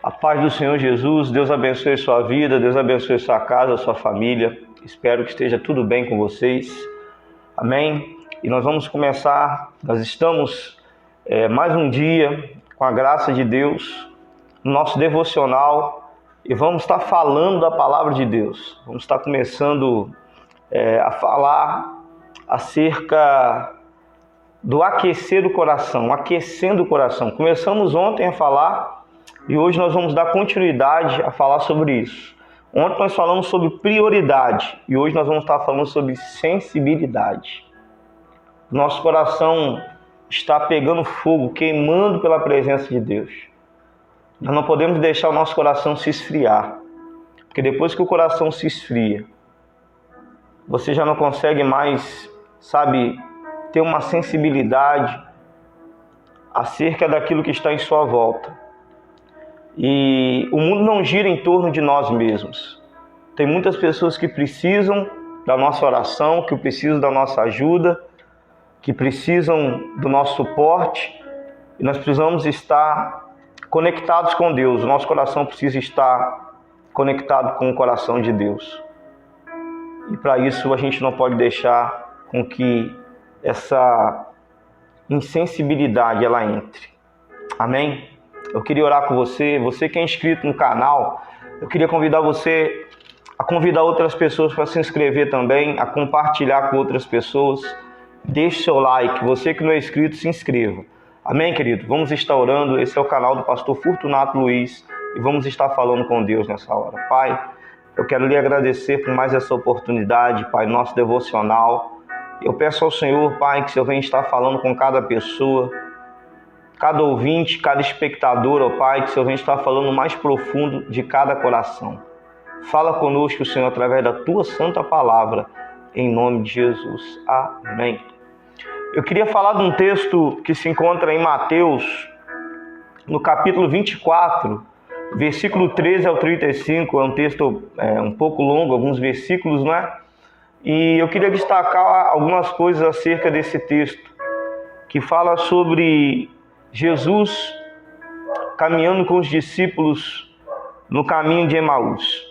A paz do Senhor Jesus, Deus abençoe sua vida, Deus abençoe sua casa, sua família. Espero que esteja tudo bem com vocês. Amém? E nós vamos começar, nós estamos mais um dia, com a graça de Deus, no nosso devocional, e vamos estar falando da palavra de Deus. Vamos estar começando a falar acerca do aquecer do coração, aquecendo o coração. Começamos ontem a falar e hoje nós vamos dar continuidade a falar sobre isso. Ontem nós falamos sobre prioridade e hoje nós vamos estar falando sobre sensibilidade. Nosso coração está pegando fogo, queimando pela presença de Deus. Nós não podemos deixar o nosso coração se esfriar, porque depois que o coração se esfria, você já não consegue mais, ter uma sensibilidade acerca daquilo que está em sua volta. E o mundo não gira em torno de nós mesmos. Tem muitas pessoas que precisam da nossa oração, que precisam da nossa ajuda, que precisam do nosso suporte. E nós precisamos estar conectados com Deus. O nosso coração precisa estar conectado com o coração de Deus. E para isso a gente não pode deixar com que essa insensibilidade ela entre. Amém? Eu queria orar com você que é inscrito no canal, eu queria convidar você a convidar outras pessoas para se inscrever também, a compartilhar com outras pessoas. Deixe seu like, você que não é inscrito, se inscreva. Amém, querido? Vamos estar orando, esse é o canal do pastor Fortunato Luiz e vamos estar falando com Deus nessa hora. Pai, eu quero lhe agradecer por mais essa oportunidade, Pai, nosso devocional. Eu peço ao Senhor, Pai, que o Senhor venha estar falando com cada pessoa, cada ouvinte, cada espectador, ó Pai, que o Senhor venha estar falando mais profundo de cada coração. Fala conosco, Senhor, através da Tua santa palavra, em nome de Jesus. Amém. Eu queria falar de um texto que se encontra em Mateus, no capítulo 24, versículo 13 ao 35, é um texto um pouco longo, alguns versículos, não é? E eu queria destacar algumas coisas acerca desse texto, que fala sobre Jesus caminhando com os discípulos no caminho de Emaús.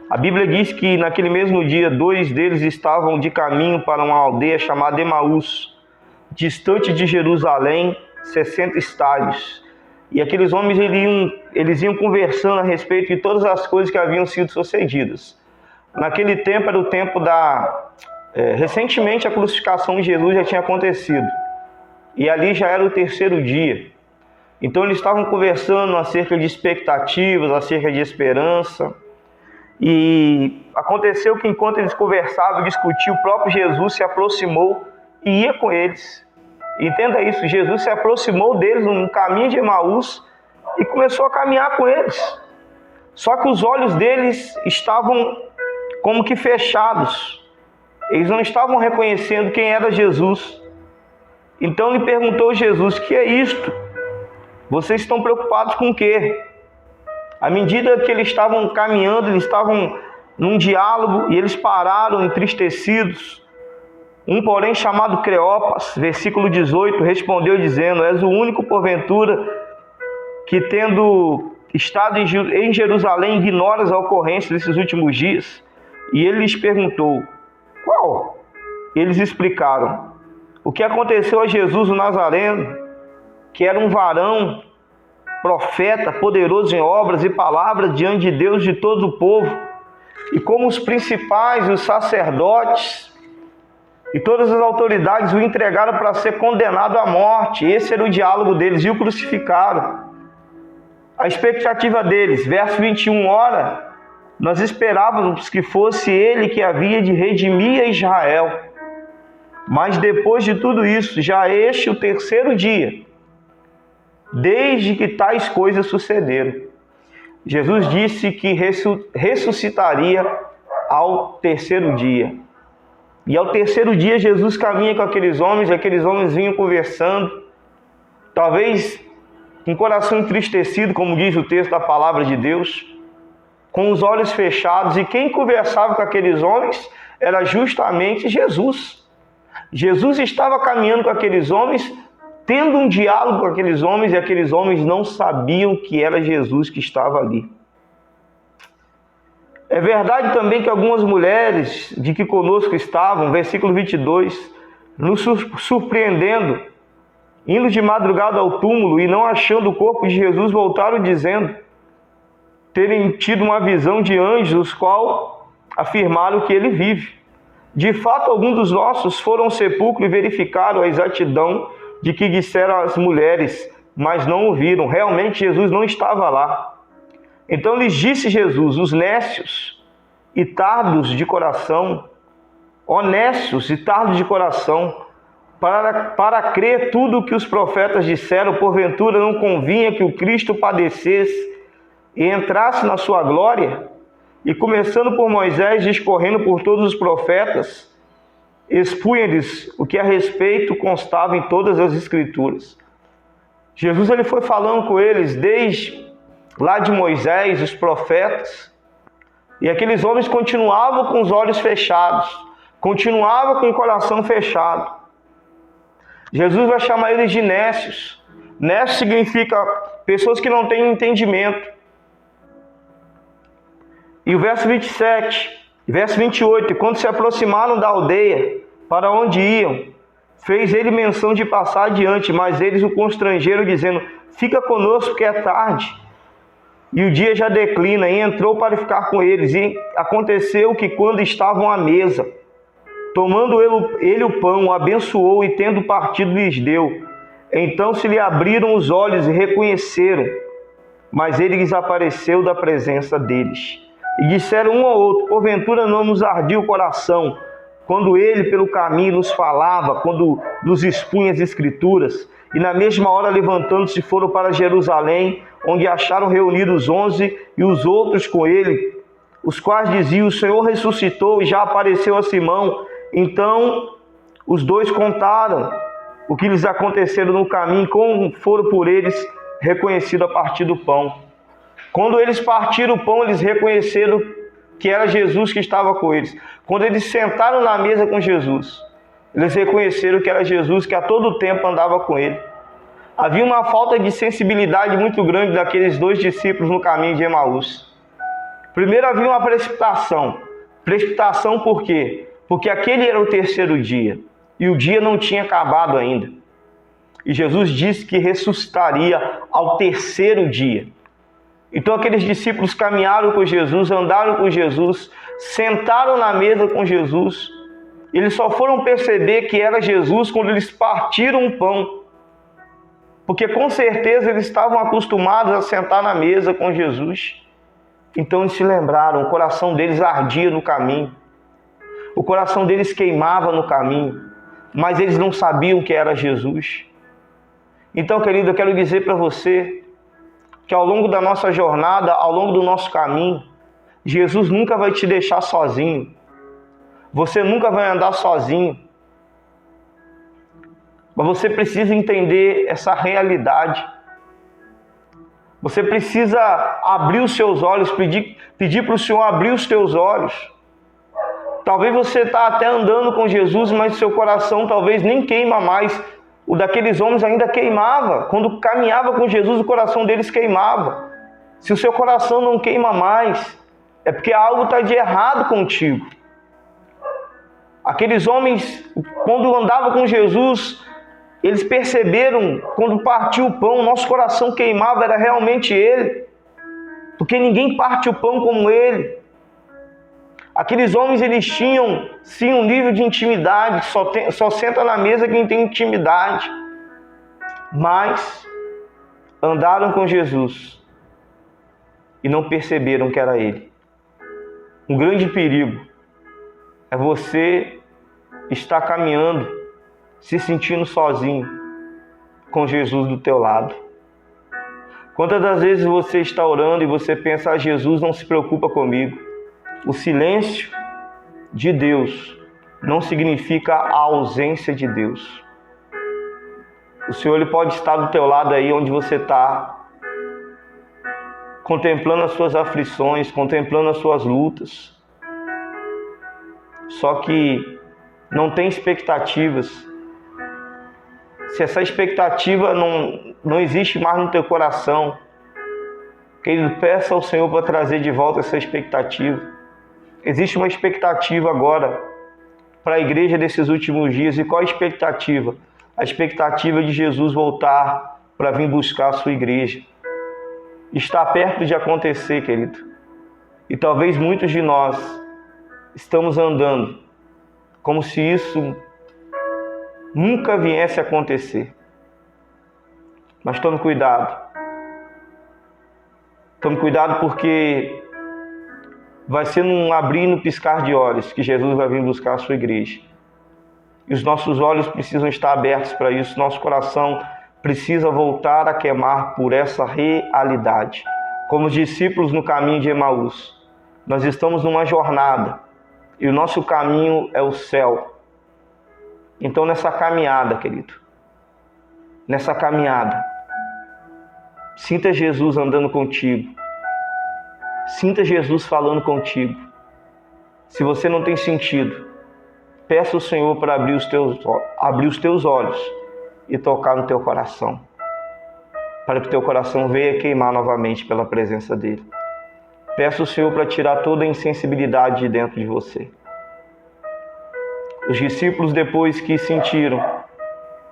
A Bíblia diz que naquele mesmo dia, 2 deles estavam de caminho para uma aldeia chamada Emaús, distante de Jerusalém, 60 estádios. E aqueles homens eles iam conversando a respeito de todas as coisas que haviam sido sucedidas. Naquele tempo era o tempo recentemente a crucificação de Jesus já tinha acontecido. E ali já era o 3º dia. Então eles estavam conversando acerca de expectativas, acerca de esperança. E aconteceu que enquanto eles conversavam e discutiam, o próprio Jesus se aproximou e ia com eles. Entenda isso, Jesus se aproximou deles no caminho de Emaús e começou a caminhar com eles. Só que os olhos deles estavam como que fechados. Eles não estavam reconhecendo quem era Jesus. Então lhe perguntou Jesus: que é isto? Vocês estão preocupados com o quê? À medida que eles estavam caminhando, eles estavam num diálogo e eles pararam entristecidos. Um, porém, chamado Cleopas, versículo 18, respondeu dizendo: és o único, porventura, que tendo estado em Jerusalém, ignora as ocorrências desses últimos dias? E ele lhes perguntou: qual? Eles explicaram: o que aconteceu a Jesus o Nazareno, que era um varão, profeta, poderoso em obras e palavras diante de Deus e de todo o povo, e como os principais e os sacerdotes e todas as autoridades o entregaram para ser condenado à morte. Esse era o diálogo deles, e o crucificaram. A expectativa deles, verso 21, ora, nós esperávamos que fosse ele que havia de redimir a Israel. Mas depois de tudo isso, já este o 3º dia, desde que tais coisas sucederam. Jesus disse que ressuscitaria ao 3º dia. E ao 3º dia, Jesus caminha com aqueles homens, e aqueles homens vinham conversando, talvez com o coração entristecido, como diz o texto da palavra de Deus, com os olhos fechados. E quem conversava com aqueles homens era justamente Jesus. Jesus estava caminhando com aqueles homens tendo um diálogo com aqueles homens, e aqueles homens não sabiam que era Jesus que estava ali. É verdade também que algumas mulheres de que conosco estavam, versículo 22, nos surpreendendo, indo de madrugada ao túmulo e não achando o corpo de Jesus, voltaram dizendo terem tido uma visão de anjos, os quais afirmaram que ele vive. De fato, alguns dos nossos foram ao sepulcro e verificaram a exatidão de que disseram as mulheres, mas não o viram. Realmente Jesus não estava lá. Então lhes disse Jesus: os nécios e tardos de coração, honestos e tardos de coração, para crer tudo o que os profetas disseram, porventura não convinha que o Cristo padecesse e entrasse na sua glória? E começando por Moisés, discorrendo por todos os profetas, expunha-lhes o que a respeito constava em todas as Escrituras. Jesus ele foi falando com eles desde lá de Moisés, os profetas, e aqueles homens continuavam com os olhos fechados, continuavam com o coração fechado. Jesus vai chamar eles de nécios. Nécio significa pessoas que não têm entendimento. E o verso 27, verso 28, quando se aproximaram da aldeia, para onde iam, fez ele menção de passar adiante, mas eles o constrangeram, dizendo: fica conosco, que é tarde, e o dia já declina. E entrou para ficar com eles. E aconteceu que, quando estavam à mesa, tomando ele o pão, o abençoou e, tendo partido, lhes deu. Então se lhe abriram os olhos e reconheceram, mas ele desapareceu da presença deles. E disseram um ao outro: porventura não nos ardia o coração, quando ele pelo caminho nos falava, quando nos expunha as Escrituras? E na mesma hora, levantando-se, foram para Jerusalém, onde acharam reunidos 11 e os outros com ele, os quais diziam: o Senhor ressuscitou e já apareceu a Simão. Então os dois contaram o que lhes aconteceram no caminho, como foram por eles reconhecido a partir do pão. Quando eles partiram o pão, eles reconheceram que era Jesus que estava com eles. Quando eles sentaram na mesa com Jesus, eles reconheceram que era Jesus que a todo tempo andava com ele. Havia uma falta de sensibilidade muito grande daqueles dois discípulos no caminho de Emaús. Primeiro havia uma precipitação. Precipitação por quê? Porque aquele era o terceiro dia e o dia não tinha acabado ainda. E Jesus disse que ressuscitaria ao terceiro dia. Então aqueles discípulos caminharam com Jesus, andaram com Jesus, sentaram na mesa com Jesus. Eles só foram perceber que era Jesus quando eles partiram o pão. Porque com certeza eles estavam acostumados a sentar na mesa com Jesus. Então eles se lembraram, o coração deles ardia no caminho. O coração deles queimava no caminho. Mas eles não sabiam que era Jesus. Então, querido, eu quero dizer para você que ao longo da nossa jornada, ao longo do nosso caminho, Jesus nunca vai te deixar sozinho. Você nunca vai andar sozinho. Mas você precisa entender essa realidade. Você precisa abrir os seus olhos, pedir para o Senhor abrir os teus olhos. Talvez você está até andando com Jesus, mas seu coração talvez nem queima mais. O daqueles homens ainda queimava. Quando caminhava com Jesus, o coração deles queimava. Se o seu coração não queima mais, é porque algo está de errado contigo. Aqueles homens, quando andavam com Jesus, eles perceberam, quando partiu o pão, nosso coração queimava, era realmente Ele. Porque ninguém parte o pão como Ele. Aqueles homens, eles tinham, sim, um nível de intimidade, só senta na mesa quem tem intimidade. Mas andaram com Jesus e não perceberam que era Ele. Um grande perigo é você estar caminhando, se sentindo sozinho, com Jesus do teu lado. Quantas das vezes você está orando e você pensa: Jesus não se preocupa comigo. O silêncio de Deus não significa a ausência de Deus. O Senhor ele pode estar do teu lado aí onde você está, contemplando as suas aflições, contemplando as suas lutas. Só que não tem expectativas Se essa expectativa não existe mais no teu coração, querido, peça ao Senhor para trazer de volta essa expectativa. Existe uma expectativa agora para a igreja desses últimos dias. E qual a expectativa? A expectativa de Jesus voltar para vir buscar a sua igreja. Está perto de acontecer, querido. E talvez muitos de nós estamos andando como se isso nunca viesse a acontecer. Mas tome cuidado. Tome cuidado, porque vai ser num abrir e no piscar de olhos que Jesus vai vir buscar a sua igreja. E os nossos olhos precisam estar abertos para isso. Nosso coração precisa voltar a queimar por essa realidade. Como os discípulos no caminho de Emaús, nós estamos numa jornada e o nosso caminho é o céu. Então, nessa caminhada, querido, nessa caminhada, sinta Jesus andando contigo. Sinta Jesus falando contigo. Se você não tem sentido, peça ao Senhor para abrir os teus olhos e tocar no teu coração, para que o teu coração venha queimar novamente pela presença dEle. Peça ao Senhor para tirar toda a insensibilidade de dentro de você. Os discípulos, depois que sentiram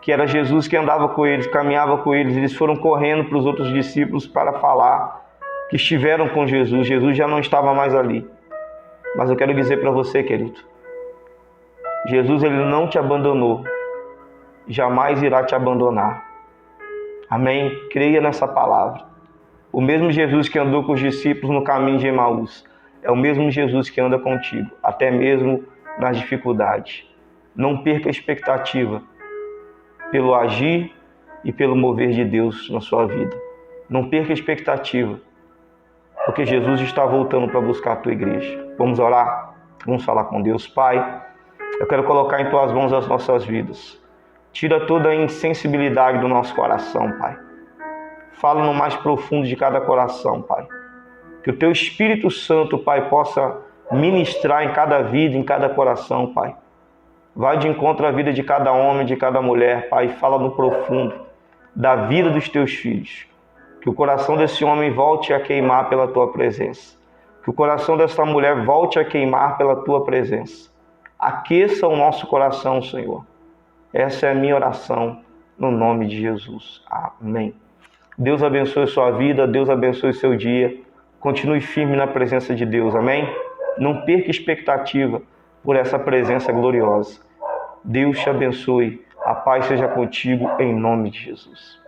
que era Jesus que andava com eles, caminhava com eles, eles foram correndo para os outros discípulos para falar que estiveram com Jesus. Jesus já não estava mais ali. Mas eu quero dizer para você, querido, Jesus, ele não te abandonou, jamais irá te abandonar. Amém? Creia nessa palavra. O mesmo Jesus que andou com os discípulos no caminho de Emaús é o mesmo Jesus que anda contigo, até mesmo nas dificuldades. Não perca a expectativa pelo agir e pelo mover de Deus na sua vida. Não perca a expectativa, porque Jesus está voltando para buscar a tua igreja. Vamos orar? Vamos falar com Deus. Pai, eu quero colocar em tuas mãos as nossas vidas. Tira toda a insensibilidade do nosso coração, Pai. Fala no mais profundo de cada coração, Pai. Que o teu Espírito Santo, Pai, possa ministrar em cada vida, em cada coração, Pai. Vai de encontro à vida de cada homem, de cada mulher, Pai. Fala no profundo da vida dos teus filhos. Que o coração desse homem volte a queimar pela tua presença. Que o coração dessa mulher volte a queimar pela tua presença. Aqueça o nosso coração, Senhor. Essa é a minha oração, no nome de Jesus. Amém. Deus abençoe sua vida, Deus abençoe seu dia. Continue firme na presença de Deus, amém? Não perca expectativa por essa presença gloriosa. Deus te abençoe. A paz seja contigo, em nome de Jesus.